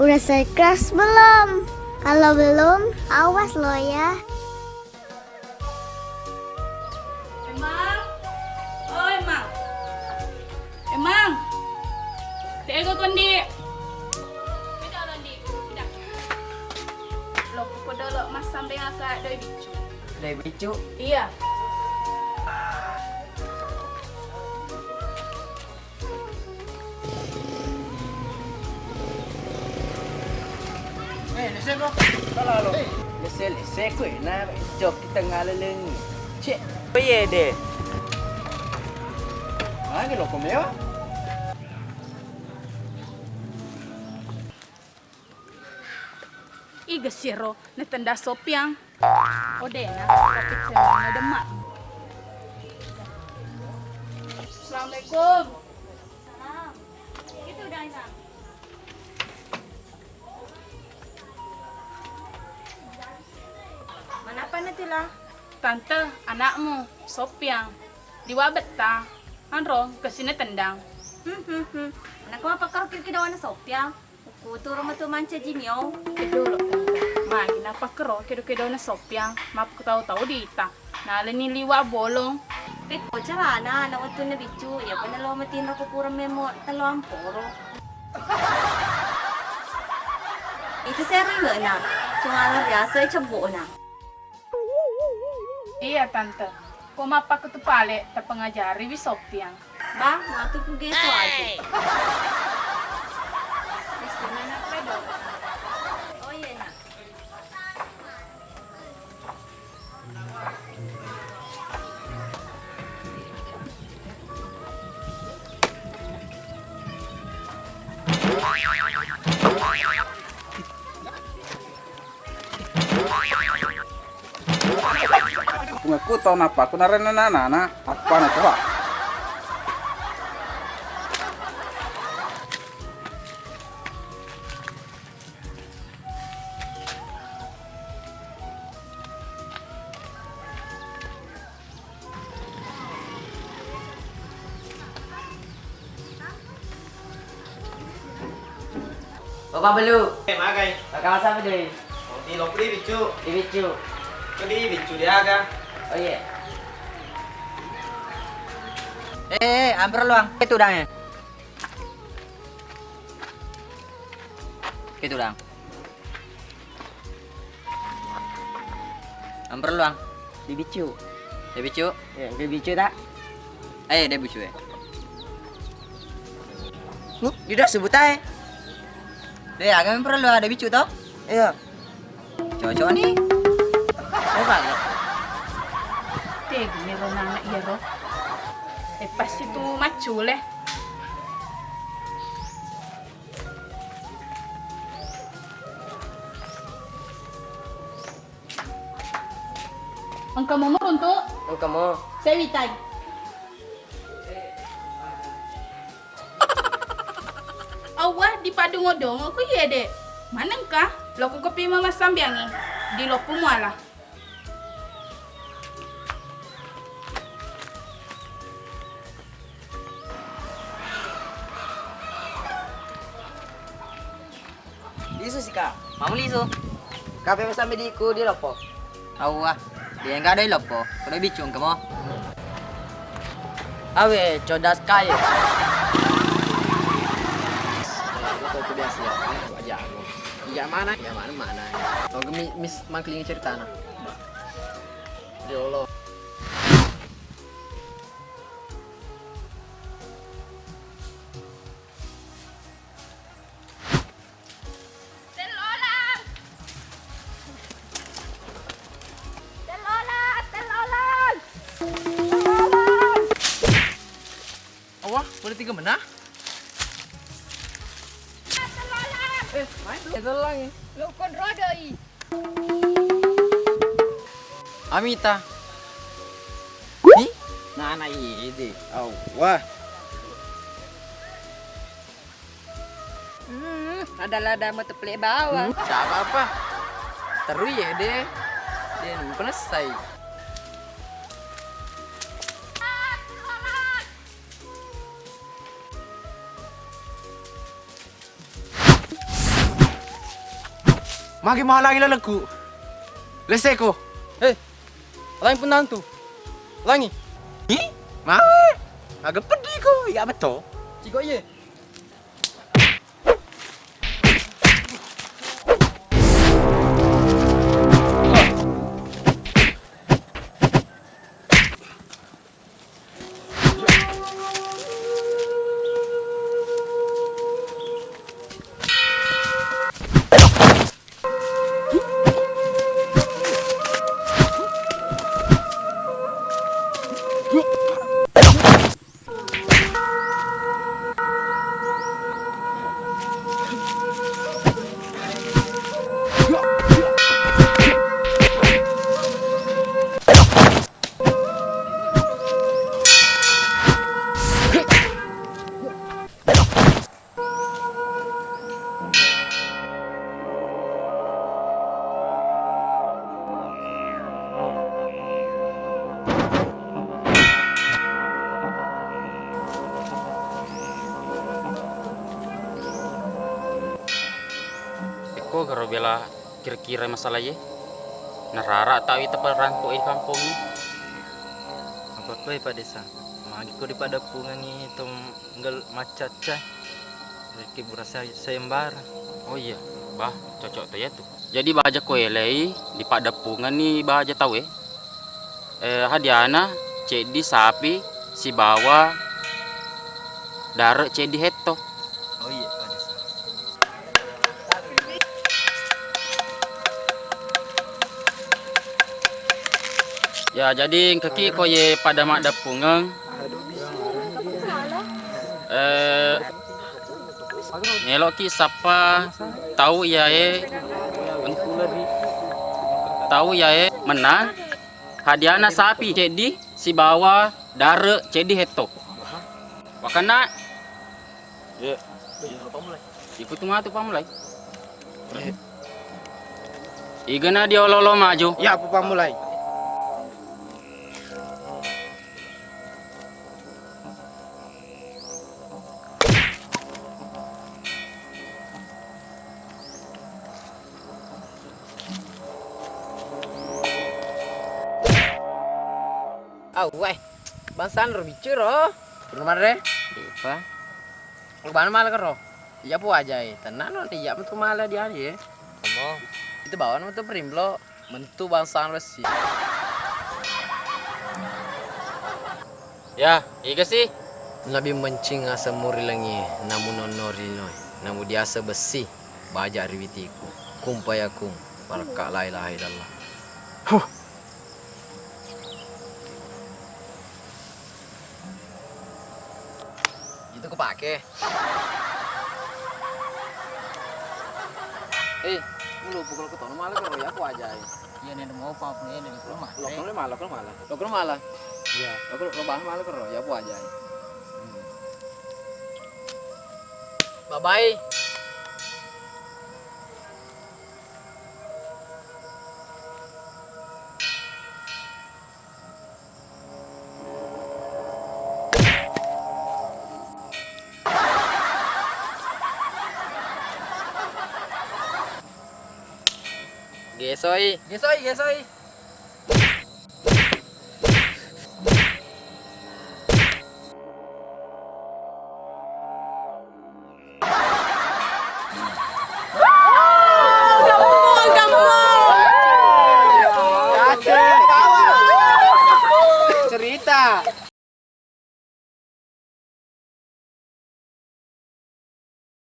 Udah seikhlas belum? Kalau belum, awas lo ya. Emang? Oh emang? Emang? Tega tuan di. Beda tuan di. Beda. Lo kuku dulu mas sampai ngakak doi bicu. Dai bicu. Iya. Lese bro. Salah lo. Lese ko na jok kita ngalaleng. Cek. Oye deh. Lagi lo komeo? Iga siro na tanda sopiang. Ode na tapi cemana demak. Assalamualaikum. Salam. Itu udah enak. Manapa na tila? Tante, anakmu, Sopiang. Diwabet ta. Anro, kesini tendang. Anak ko mapakaro kidawa na sopya. Kuturo mo to mancha jimyo. Kedulu, tante. Magi na pakero, kedo-kedo na Sopiang. Mapku tahu-tahu dita. Nala ni liwa bolong. Peko charana na wato na bichu. Ya pa nalaw matin ko pura memo talawang poro. Itu sero na. Cuma biasa chabo na. Iya, tante. Kung mapakutupali, tapangajari wi Sopiang. Ba, matu po geso aja. Gusto na na pedo. Oh iya na. Kung aku tahu napa, aku naran na apa na to ha? Bapak Belu, Magai, kakak sama deh, di lokri bicu, di bicu. di bicu dia aga. Oh iya. Amper luang. Itu udangnya. Itu udang. Amper luang. Di bicu. Di bicu. Ya, di bicu tak? Di bicu ya. Tidak sebut aja. Agak perlu ada bicu tau? Iya. Cocok nih. Coba lihat. Tegi ni ro na iya ro. Pas itu macule. Ang kamu mo untuk Oh kamu. saya witai. Awah di padu ngodong aku iya dek. Manangkah? Loku kopi mama sambiangi. Di loku mualah. Lisu sih kak. Mau lisu. Kafe mas sampai diku di lopo. Awah. Dia enggak ada di lopo. Kalau bicung kamu. Awe, codas kaya. Itu biasa ya. Aja aku. Iya mana? Ya mana? Oh, mis mangkling cerita na. Ya Allah. Wah, boleh tiga menah? Main itu lang eh. Lokon rodoi. Amita. Ih, nana ini. Oh, wah. Ada mau teplek bawah. Siapa apa? Terus ya deh. Dia pernah selesai. Magi mahalangi lalaku. Leseko. Langi penantu. Langi. Ma, agak pedih ko. Ya betul. Ciko ye. Eko garo bela kira-kira masalah ye. Narara tahu itu perangko di kampung ni. Apa kau Pak Desa? Magi kau di pada pungan ni tom ngel macat cai. Riki burasa sayembara. Oh iya, bah cocok tu ya tu. Jadi bahaja koelei di padapungan ni bahaja tahu hadiana cedi sapi si bawa darek cedi heto. Oh iya Pak Desa. Ya jadi kaki ko ye pada mak dapungan. Ngelok ki sapa tahu ya tahu ya menang hadiana sapi cedi si bawa darek cedi heto. Wakana Ya. ikut matu pamulai. Igana dia lolo maju. Ya, apa mulai? Weh. Bangsan ro bicu ro. Rumah re? Apa? Lu mana malah kero? Iya pu aja tenan lo dia mentu malah dia ye. Kamu itu bawaan mentu primblo mentu bangsan resi. Ya, iya sih. Lebih mencing asa muri langi namun nonori noi. Namun dia asa besi baja ribitiku. Kumpayakum baraka la ilaha illallah. Itu kepake. Lu pukul ketemu malah kero ya pu aja. Iya nih mau apa punya dari rumah. Lo kero malah. Iya. Lo bahan malah kero ya pu aja. Bye bye. Gesoi. Gesoi. Cerita.